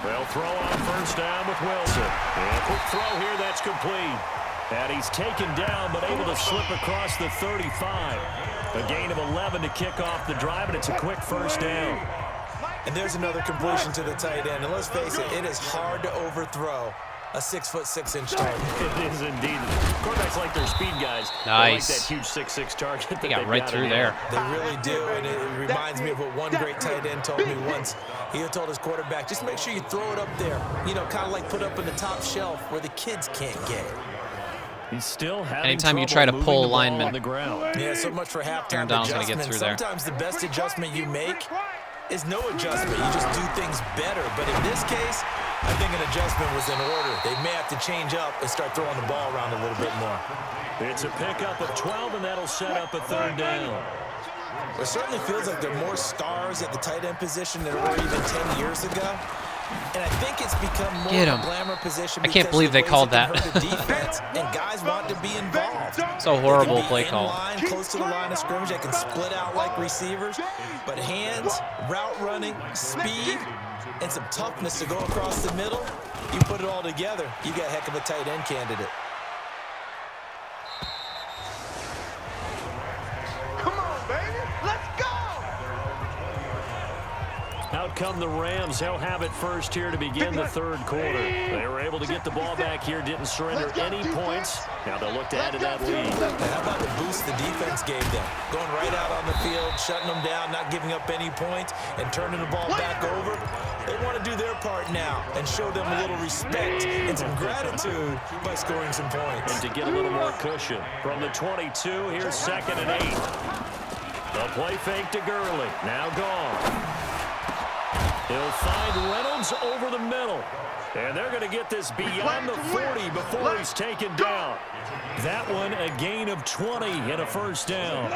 They'll throw on first down with Wilson. And a quick throw here that's complete. And he's taken down, but able to slip across the 35. A gain of 11 to kick off the drive, and it's a quick first down. And there's another completion to the tight end. And let's face it, it is hard to overthrow a 6'6" target. It is indeed. Quarterbacks like their speed guys. Nice. They like that huge 6'6" target that He got right through there. They really do, and it reminds me of what one great tight end told me once. He had told his quarterback, just make sure you throw it up there. You know, kind of like put up in the top shelf where the kids can't get it. He's still having Anytime you try to pull a lineman on the ground. Yeah, so much for halftime Aaron Donald's gonna adjustment. get through there. Sometimes the best adjustment you make is no adjustment. You just do things better. But in this case, I think an adjustment was in order. They may have to change up and start throwing the ball around a little bit more. It's a pickup of 12, and that'll set up a third down. It certainly feels like there are more stars at the tight end position than there were even 10 years ago. And I think it's become more of a glamour position. I can't believe they called that. The defense and guys want to be involved. So horrible play call. Line, close to the line of scrimmage, they can split out like receivers. But hands, route running, speed, and some toughness to go across the middle, you put it all together, you got a heck of a tight end candidate. Come on, baby. Let's go. Out come the Rams. They'll have it first here to begin the third quarter. They were able to get the ball back here, didn't surrender any points. Now they'll look to add to that lead. How about the boost the defense gave them? Going right out on the field, shutting them down, not giving up any points, and turning the ball back over. They want to do their part now and show them a little respect and some gratitude by scoring some points. And to get a little more cushion. From the 22, here's 2nd and 8. The play fake to Gurley. Now gone. He'll find Reynolds over the middle. And they're going to get this beyond the 40 before he's taken down. That one, a gain of 20 and a first down.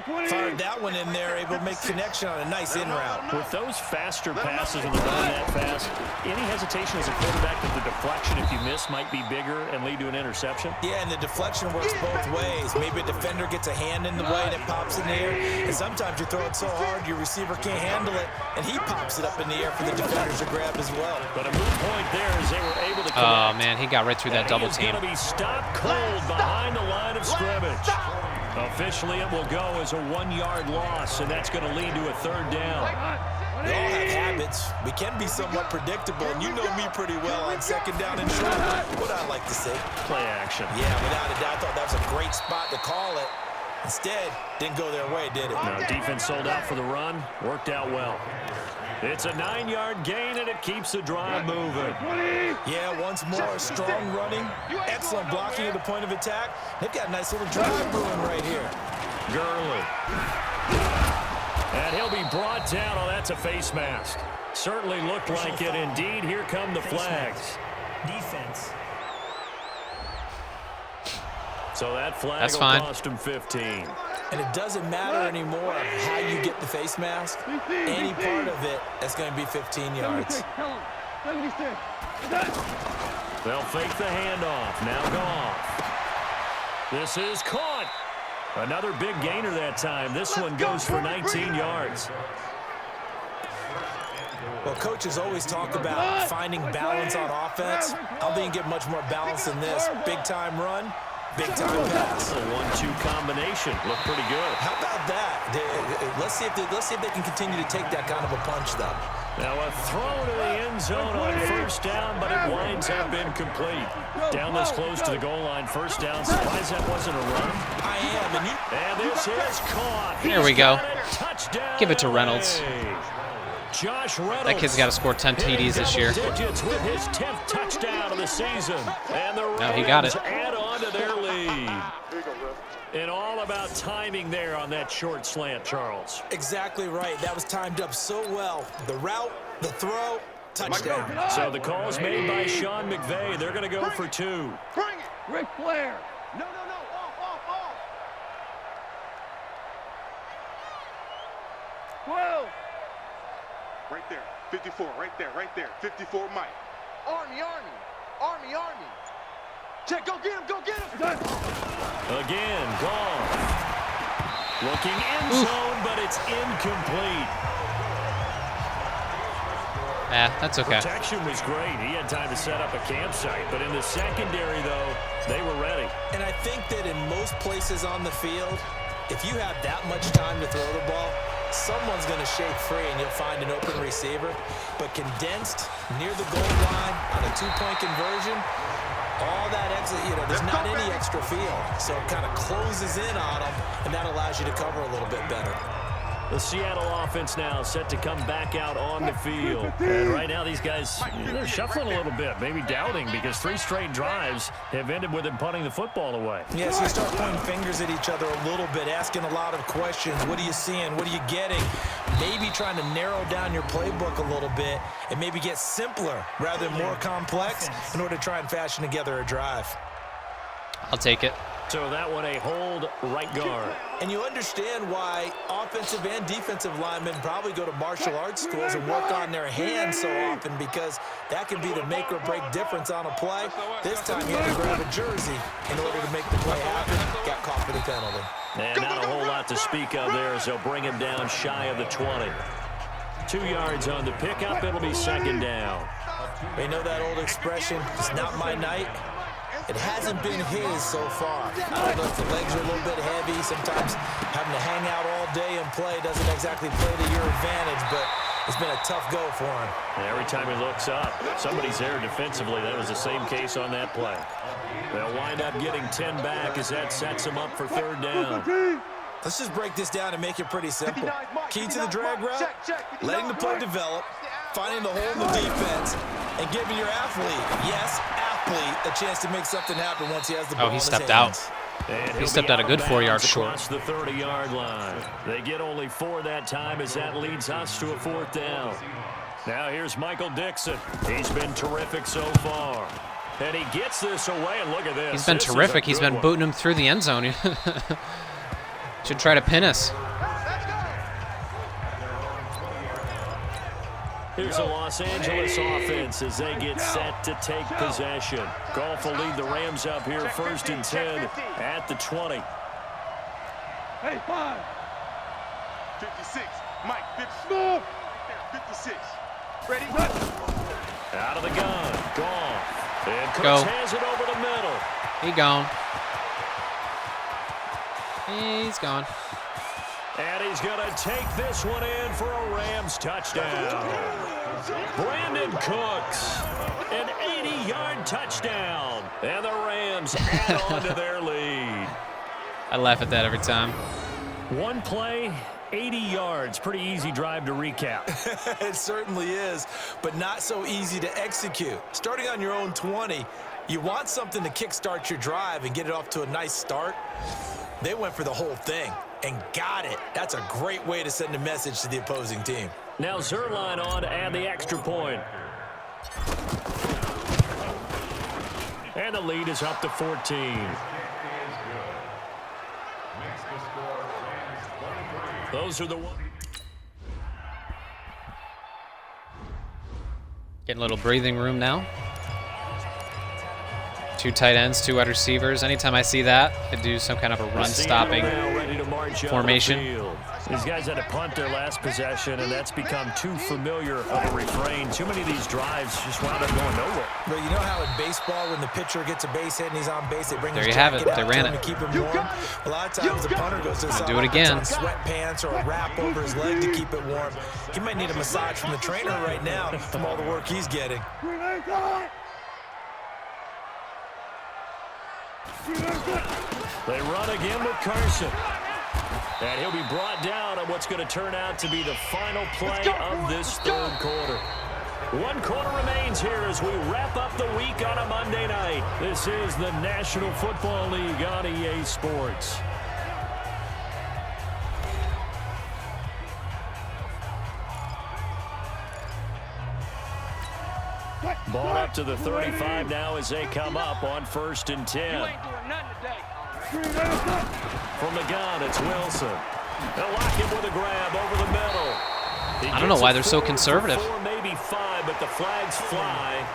Fired that one in there, able to make connection on a nice in route. With those faster passes and the run that fast, any hesitation as a quarterback that the deflection, if you miss, might be bigger and lead to an interception? Yeah, and the deflection works both ways. Maybe a defender gets a hand in the way and it pops in the air. And sometimes you throw it so hard your receiver can't handle it, and he pops it up in the air for the defenders to grab as well. But a moot point there as they were able to connect. Oh, man, he got right through that double team. He's going to be stopped cold behind the line of scrimmage. Officially, it will go as a 1-yard loss, and that's going to lead to a third down. We all have habits. We can be somewhat predictable, and you know me pretty well on 2nd down and short. What I like to say. Play action. Yeah, without a doubt, I thought that was a great spot to call it. Instead, didn't go their way, did it? No, defense sold out for the run. Worked out well. It's a 9-yard gain, and it keeps the drive moving. Yeah, once more, strong running, excellent blocking at the point of attack. They've got a nice little drive brewing right here. Gurley. And he'll be brought down. Oh, that's a face mask. Certainly looked like it. Indeed, here come the flags. Defense. So that flag That's will fine. cost him 15. And it doesn't matter anymore how you get the face mask. Any part of it, that's going to be 15 yards. They'll fake the handoff. Now Goff. This is caught. Another big gainer that time. This one goes for 19 yards. Well, coaches always talk about finding balance on offense. I don't think you get much more balance than this. Big-time run, big-time pass. A 1-2 combination. Looked pretty good. How about that? Let's see if they can continue to take that kind of a punch, though. Now a throw to the end zone on first down, but it winds up incomplete. Down this close to the goal line, first down. Surprised that wasn't a run. I am. And this is caught. There we go. Touchdown. Give it to Reynolds. Josh Reynolds. That kid's got to score 10 TDs this year. Digits with his 10th touchdown of the season. And the No, he got it. Rams add on to their lead. And all about timing there on that short slant, Charles. Exactly right. That was timed up so well. The route, the throw, touchdown. So the call is made by Sean McVay. They're going to go for 2. Bring it. Ric Flair. No. Off. 12. Right there. 54. Right there. 54, Mike. Army. Check, go get him. Again, Goff. Looking in zone, but it's incomplete. That's okay. Protection was great. He had time to set up a campsite. But in the secondary, though, they were ready. And I think that in most places on the field, if you have that much time to throw the ball, someone's going to shake free and you'll find an open receiver. But condensed near the goal line on a two-point conversion, all that exit, there's not any extra field. So it kind of closes in on them, and that allows you to cover a little bit better. The Seattle offense now set to come back out on the field. And right now these guys, they're shuffling a little bit, maybe doubting, because 3 straight drives have ended with them punting the football away. Yeah, so you start pointing fingers at each other a little bit, asking a lot of questions. What are you seeing? What are you getting? Maybe trying to narrow down your playbook a little bit and maybe get simpler rather than more complex in order to try and fashion together a drive. I'll take it. So that one a hold right guard. And you understand why offensive and defensive linemen probably go to martial arts schools and work on their hands so often, because that can be the make or break difference on a play. This time he had to grab a jersey in order to make the play happen. Got caught for the penalty. And not a whole lot to speak of there as they'll bring him down shy of the 20. 2 yards on the pickup. It'll be second down. They know that old expression, it's not my night. It hasn't been his so far. I don't know if the legs are a little bit heavy. Sometimes having to hang out all day and play doesn't exactly play to your advantage, but it's been a tough go for him. And every time he looks up, somebody's there defensively. That was the same case on that play. They'll wind up getting 10 back as that sets him up for third down. Let's just break this down and make it pretty simple. Key to the drag route, letting the play develop, finding the hole in the defense, and giving your athlete, a chance to make something happen once he has the ball. Oh, he stepped out. He stepped out a good 4 yards short. Across the 30-yard line. They get only 4 that time as that leads us to a 4th down. Now here's Michael Dixon. He's been terrific so far. And he gets this away, and look at this. He's been terrific. He's been booting him through the end zone. Should try to pin us. Here's the Los Angeles offense as they get set to take possession. Goff will lead the Rams up here, 1st and 10 at the 20. Hey, 5. 56. Mike, 56. 56. Ready? Out of the gun. Goff. And Cooks Go. has it over the middle. He gone. He's gone. And he's going to take this one in for a Rams touchdown. Brandon Cooks, an 80-yard touchdown. And the Rams add on to their lead. I laugh at that every time. One play, 80 yards. Pretty easy drive to recap. It certainly is, but not so easy to execute. Starting on your own 20, you want something to kickstart your drive and get it off to a nice start. They went for the whole thing and got it. That's a great way to send a message to the opposing team. Now Zerline on to add the extra point. And the lead is up to 14. Those are the ones. Getting a little breathing room now. 2 tight ends, 2 wide receivers. Anytime I see that, I do some kind of a run-stopping formation. These guys had to punt their last possession, and that's become too familiar of a refrain. Too many of these drives just wound up going nowhere. But you know how in baseball, when the pitcher gets a base hit and he's on base, they bring There his you have it. jacket They out ran to him it. to keep him warm. A lot of times the punter goes to the Do it again. sweatpants or a wrap over his leg to keep it warm. He might need a massage from the trainer right now from all the work he's getting. They run again with Carson. And he'll be brought down on what's going to turn out to be the final play of this third quarter. 1 quarter remains here as we wrap up the week on a Monday night. This is the National Football League on EA Sports. Ball up to the 35 now as they come up on 1st and 10. From the gun, it's Wilson. They'll lock him with a grab over the middle. I don't know why they're so conservative. 4, maybe 5, but the flags fly.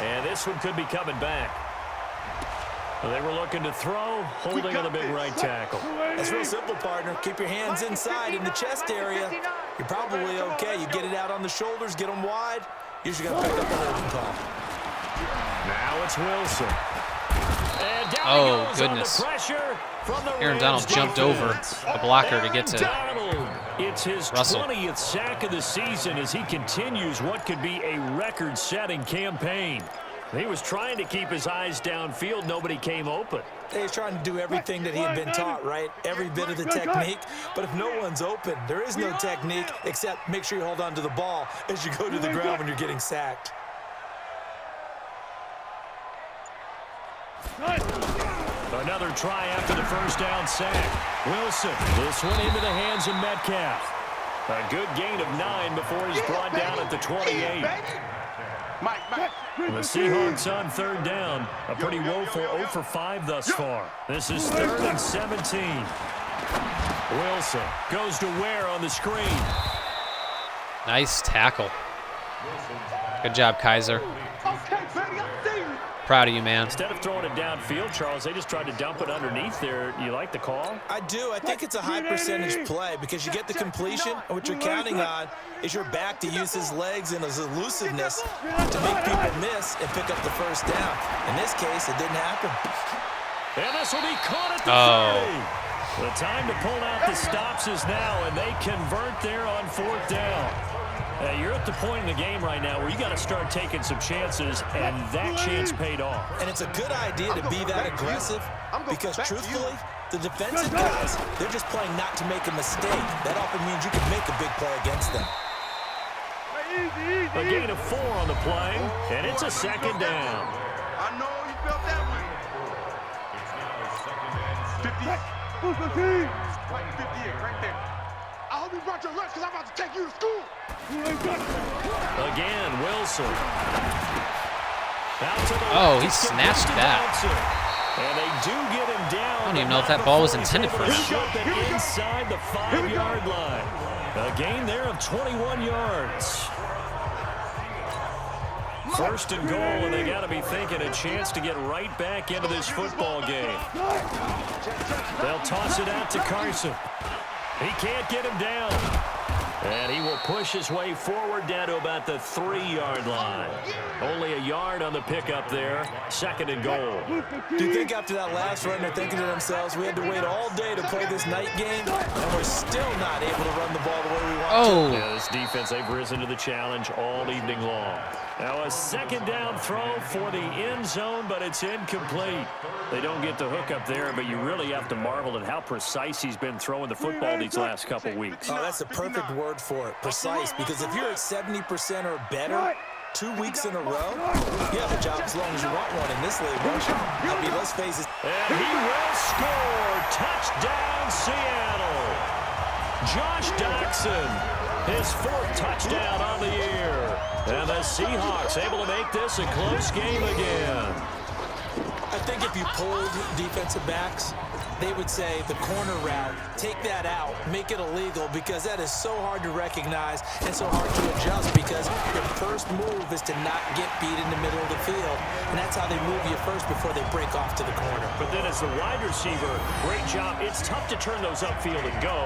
And this one could be coming back. They were looking to throw, holding on the big right tackle. It's real simple, partner. Keep your hands inside in the chest area. You're probably okay. You get it out on the shoulders, get them wide. Usually got to pick up a holding call. Now it's Wilson. And down Oh, he goes goodness. under pressure from the Aaron Donald Rams jumped over defense. a blocker to get to Donald. It's his Russell. 20th sack of the season as he continues what could be a record-setting campaign. He was trying to keep his eyes downfield. Nobody came open. He's trying to do everything that he had been taught, right? Every bit of the technique. But if no one's open, there is no technique except make sure you hold on to the ball as you go to the ground when you're getting sacked. Another try after the first down sack. Wilson, this one into the hands of Metcalf. A good gain of 9 before he's brought down at the 28. Mike. The Seahawks on third down. A pretty woeful 0 for 5 thus far. This is 3rd and 17. Wilson goes to Ware on the screen. nice tackle. Good job, Kaiser. Okay, baby, I see you. Proud of you, man. Instead of throwing it downfield, Charles, they just tried to dump it underneath there. You like the call? I do. I think it's a high percentage play because you get the completion, and what you're counting on is your back to use his legs and his elusiveness to make people miss and pick up the first down. In this case, it didn't happen. And this will be caught at the 30. The time to pull out the stops is now, and they convert there on 4th down. You're at the point in the game right now where you got to start taking some chances, and that chance paid off. And it's a good idea to be that aggressive because, truthfully, the defensive guys, they're just playing not to make a mistake. That often means you can make a big play against them. A gain of 4 on the play, and it's a 2nd down. I know you felt that one. 58, right there. I hope you brought your lunch because I'm about to take you to school. Again, Wilson. Out to the Oh, left. he snatched that. And they do get him down. I don't even know if that ball was intended for him. Shove it inside the 5-yard line. A gain there of 21 yards. 1st and goal, and they got to be thinking a chance to get right back into this football game. They'll toss it out to Carson. He can't get him down. And he will push his way forward down to about the 3-yard line. Only a yard on the pickup there. 2nd and goal. Do you think after that last run they're thinking to themselves, we had to wait all day to play this night game, and we're still not able to run the ball the way we want to? Yeah, this defense, they've risen to the challenge all evening long. Now a 2nd down throw for the end zone, but it's incomplete. They don't get the hook up there, but you really have to marvel at how precise he's been throwing the football these last couple weeks. Oh, that's a perfect word for it, precise, because if you're at 70% or better 2 weeks in a row, you have a job as long as you want one in this league, don't you? I mean, let's face it. And he will score. Touchdown, Seattle. Josh Doxson, his 4th touchdown on the year. And the Seahawks able to make this a close game again. I think if you polled defensive backs, they would say the corner route, take that out, make it illegal, because that is so hard to recognize and so hard to adjust because your first move is to not get beat in the middle of the field. And that's how they move you first before they break off to the corner. But then as the wide receiver, great job. It's tough to turn those upfield and go,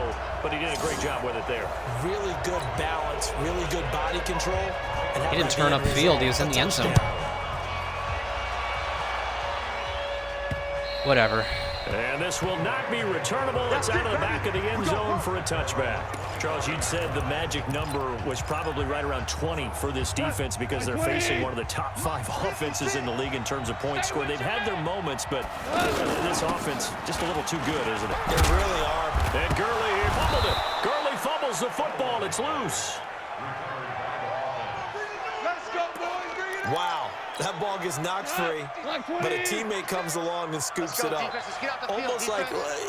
but he did a great job with it there. Really good balance, really good body control. And He didn't turn upfield. He was in the end zone. Whatever. And this will not be returnable. It's out of the back of the end zone for a touchback. Charles, you'd said the magic number was probably right around 20 for this defense because they're facing one of the top 5 offenses in the league in terms of points scored. They've had their moments, but this offense just a little too good, isn't it? They really are. And Gurley fumbled it. Gurley fumbles the football. It's loose. Let's go, boys. Bring it up. Wow, that ball gets knocked free, but a teammate comes along and scoops it up.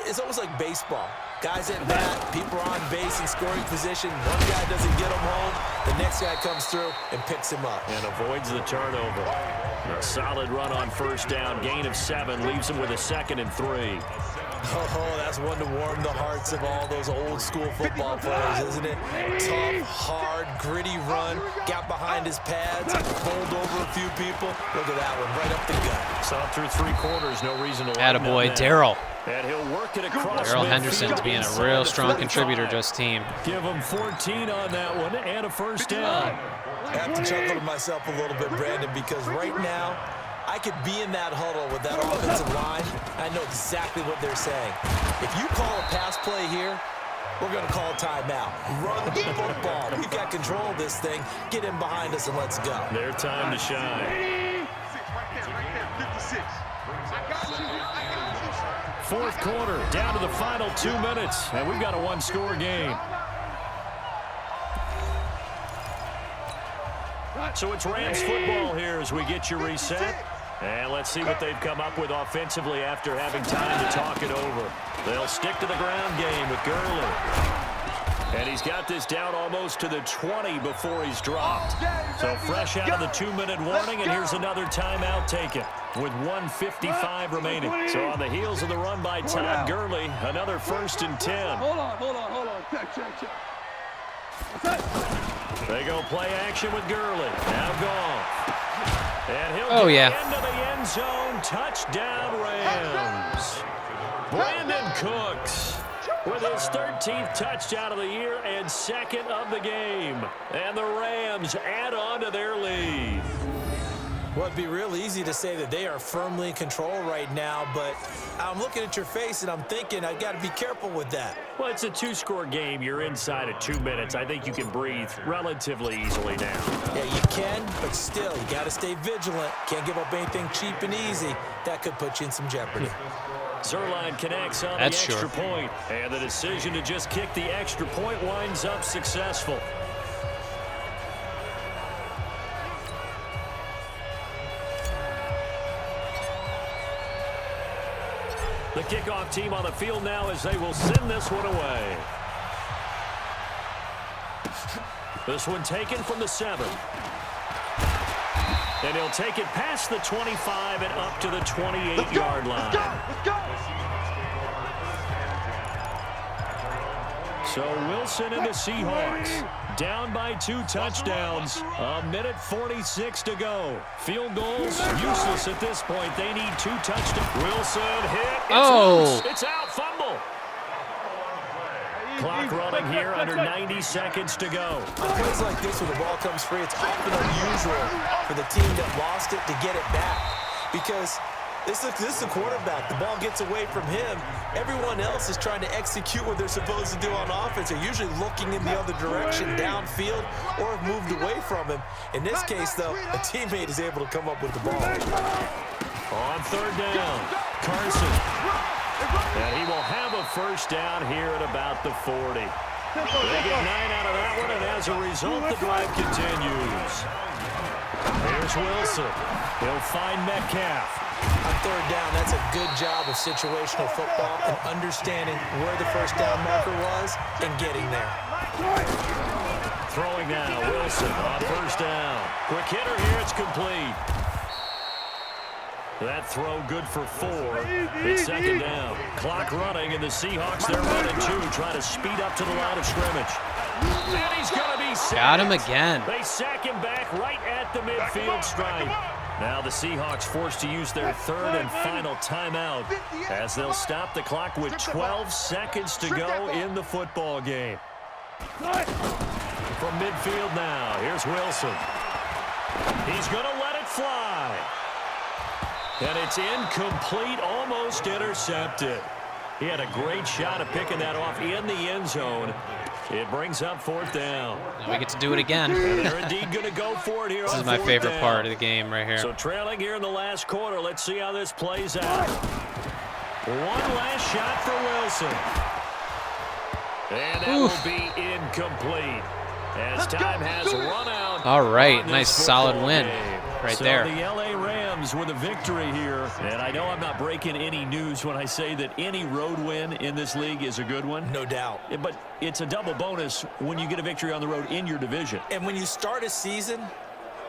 It's almost like baseball. Guys at bat, people are on base in scoring position. One guy doesn't get him home. The next guy comes through and picks him up. And avoids the turnover. A solid run on 1st down. Gain of 7 leaves him with a 2nd and 3. Oh, that's one to warm the hearts of all those old school football players, isn't it? Tough, hard, gritty run, got behind his pads, bowled over a few people. Look at that one, right up the gut. So through 3 quarters, no reason to Attaboy, Darrell. And he'll work it across. Darrell Henderson's being a real strong contributor to his team. Give him 14 on that one and a first down. I have to chuckle to myself a little bit, Brandon, because right now, I could be in that huddle with that offensive line. I know exactly what they're saying. If you call a pass play here, we're going to call a timeout. Run the football. We've got control of this thing. Get in behind us and let's go. Their time to shine. 56. Fourth quarter, down to the final 2 minutes, and we've got a one-score game. So it's Rams football here as we get you reset. And let's see what they've come up with offensively after having time to talk it over. They'll stick to the ground game with Gurley. And he's got this down almost to the 20 before he's dropped. So fresh out of the 2-minute warning, and here's another timeout taken with 1:55 remaining. So on the heels of the run by Todd Gurley, another 1st and 10. Hold on. Check. They go play action with Gurley. Now gone. And he'll get into the end zone. Touchdown, Rams. Brandon Cooks with his 13th touchdown of the year and 2nd of the game. And the Rams add on to their lead. Well, it'd be real easy to say that they are firmly in control right now, but I'm looking at your face and I'm thinking I've got to be careful with that. Well, it's a 2-score game. You're inside of 2 minutes. I think you can breathe relatively easily now. Yeah, you can, but still, you got to stay vigilant. Can't give up anything cheap and easy. That could put you in some jeopardy. Zerline connects on the extra point, and the decision to just kick the extra point winds up successful. The kickoff team on the field now as they will send this one away. This one taken from the 7. And he'll take it past the 25 and up to the 28-yard line. Let's go. So Wilson and the Seahawks down by 2 touchdowns. 1:46 to go. Field goals useless at this point. They need 2 touchdowns. Wilson hit. It's out. Fumble. Clock running here under 90 seconds to go. On plays like this, when the ball comes free, it's often unusual for the team that lost it to get it back. Because this is the quarterback. The ball gets away from him. Everyone else is trying to execute what they're supposed to do on offense. They're usually looking in the other direction, downfield, or have moved away from him. In this case, though, a teammate is able to come up with the ball. On 3rd down, Carson. And he will have a first down here at about the 40. They get 9 out of that one, and as a result, the drive continues. Here's Wilson. He'll find Metcalf. On 3rd down, that's a good job of situational football and understanding where the first down marker was and getting there. Throwing now, Wilson on 1st down. Quick hitter here, it's complete. That throw good for 4. It's 2nd down. Clock running, and the Seahawks, they're running 2, trying to speed up to the line of scrimmage. And he's going to be sacked. Got him again. They sack him back right at the midfield stripe. Now the Seahawks forced to use their 3rd and final timeout as they'll stop the clock with 12 seconds to go in the football game. From midfield now, here's Wilson. He's going to let it fly. And it's incomplete, almost intercepted. He had a great shot at picking that off in the end zone. It brings up 4th down. And we get to do it again. And they're indeed going to go for it here. This is my favorite part of the game right here. So trailing here in the last quarter. Let's see how this plays out. One last shot for Wilson. And that will be incomplete as time has run out. All right, nice solid win right there. The LA Rams with a victory here. And I know I'm not breaking any news when I say that any road win in this league is a good one. No doubt. But it's a double bonus when you get a victory on the road in your division. And when you start a season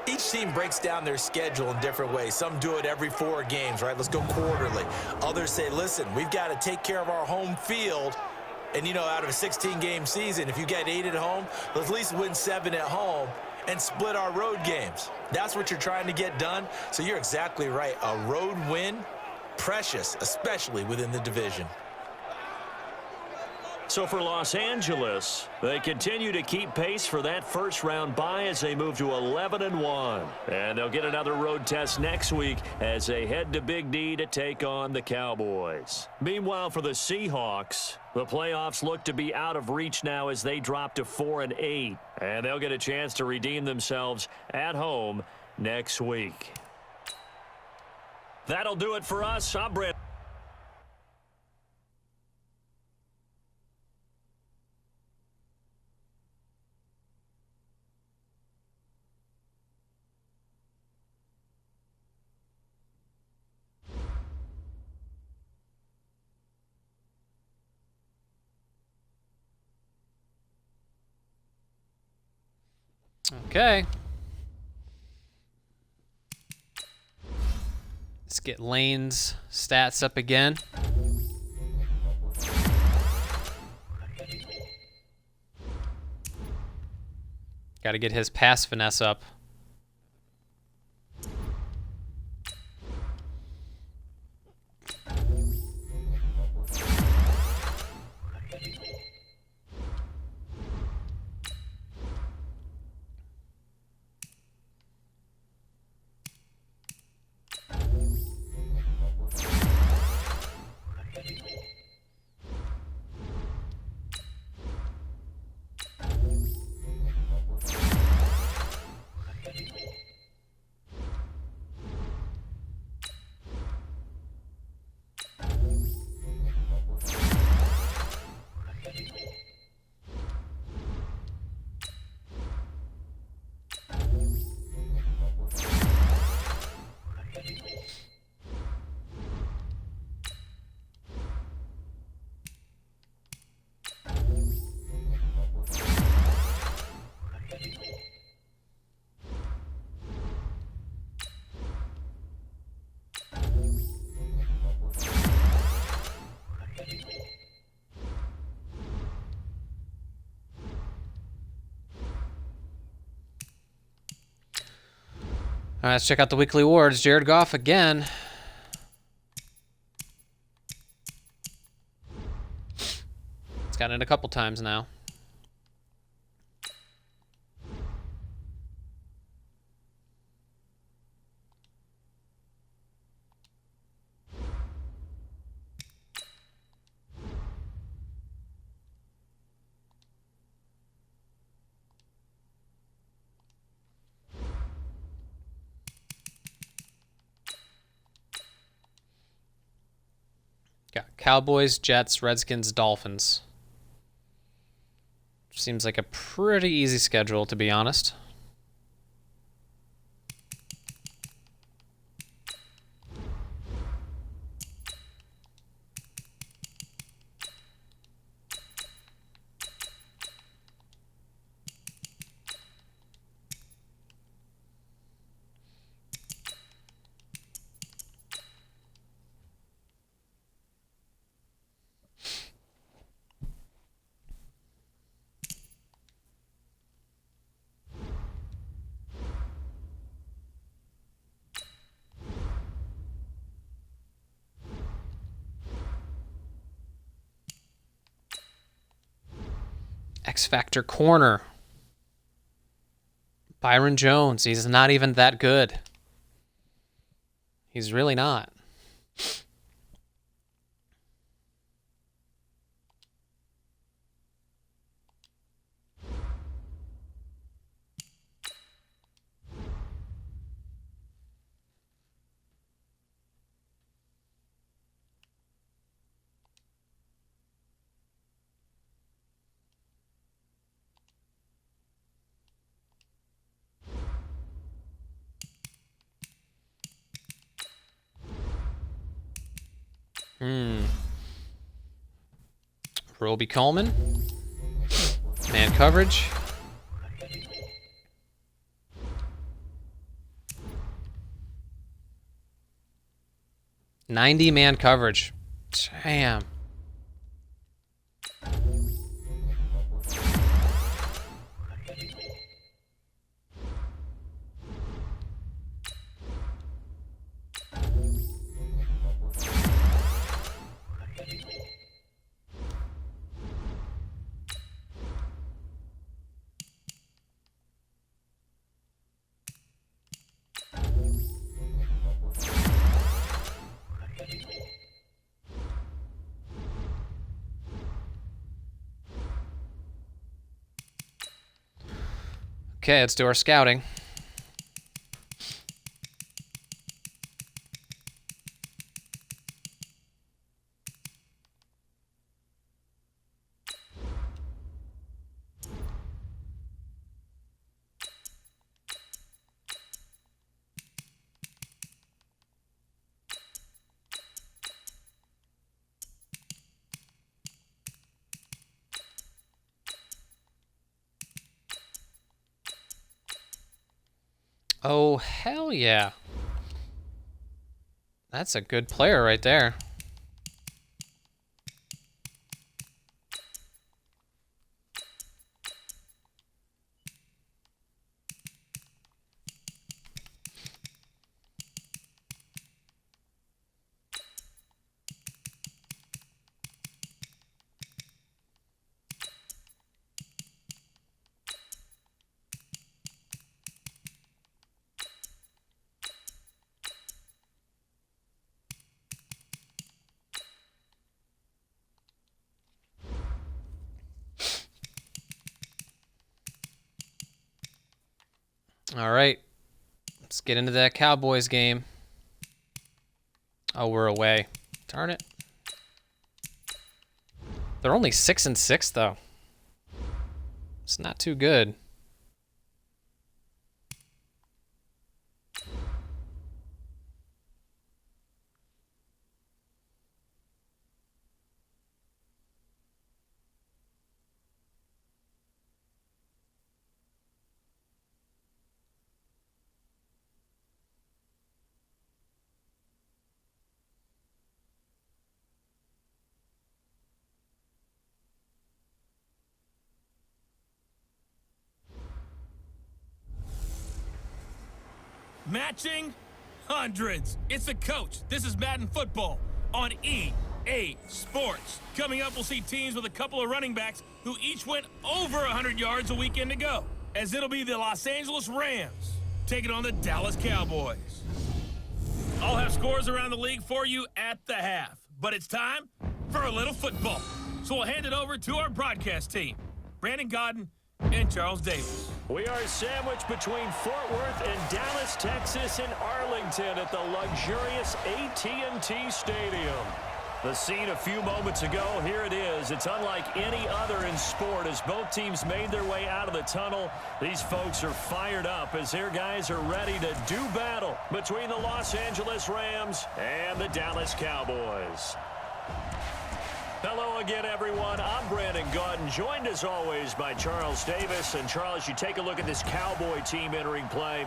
Each team breaks down their schedule in different ways. Some do it every 4 games, right? Let's go quarterly. Others say, listen, we've got to take care of our home field. And, you know, out of a 16-game season, if you get 8 at home, let's at least win 7 at home and split our road games. That's what you're trying to get done. So you're exactly right. A road win, precious, especially within the division. So for Los Angeles, they continue to keep pace for that first-round bye as they move to 11-1. And they'll get another road test next week as they head to Big D to take on the Cowboys. Meanwhile, for the Seahawks, the playoffs look to be out of reach now as they drop to 4-8. And they'll get a chance to redeem themselves at home next week. That'll do it for us. I'm Brent. Okay. Let's get Lane's stats up again. Got to get his pass finesse up. All right, let's check out the weekly awards. Jared Goff again. It's gotten it a couple times now. Got Cowboys, Jets, Redskins, Dolphins. Seems like a pretty easy schedule, to be honest. X Factor corner. Byron Jones. He's not even that good. He's really not. Roby Coleman. Man coverage. 90-man coverage. Damn. Okay, let's do our scouting. Oh, hell yeah. That's a good player right there. All right, let's get into that Cowboys game. Oh, we're away. Darn it. They're only 6-6 though. It's not too good. Matching hundreds. It's the coach. This is Madden football on EA Sports. Coming up, we'll see teams with a couple of running backs who each went over 100 yards a weekend ago, as it'll be the Los Angeles Rams taking on the Dallas Cowboys. I'll have scores around the league for you at the half, but it's time for a little football. So we'll hand it over to our broadcast team, Brandon Godden and Charles Davis. We are sandwiched between Fort Worth and Dallas, Texas, and Arlington at the luxurious AT&T Stadium. The scene a few moments ago, here it is. It's unlike any other in sport as both teams made their way out of the tunnel. These folks are fired up as their guys are ready to do battle between the Los Angeles Rams and the Dallas Cowboys. Hello again, everyone. I'm Brandon Godden, joined as always by Charles Davis. And Charles, you take a look at this Cowboy team entering play.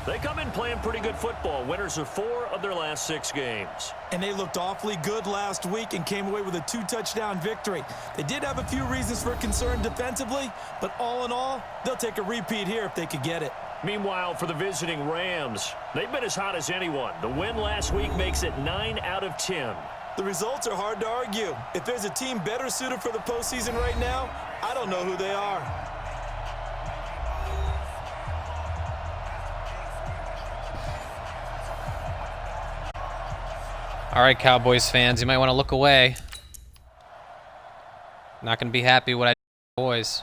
They come in playing pretty good football. Winners of 4 of their last 6 games. And they looked awfully good last week and came away with a 2-touchdown victory. They did have a few reasons for concern defensively, but all in all, they'll take a repeat here if they could get it. Meanwhile, for the visiting Rams, they've been as hot as anyone. The win last week makes it 9 out of 10. The results are hard to argue. If there's a team better suited for the postseason right now, I don't know who they are. All right, Cowboys fans, you might want to look away. Not going to be happy what I did, boys.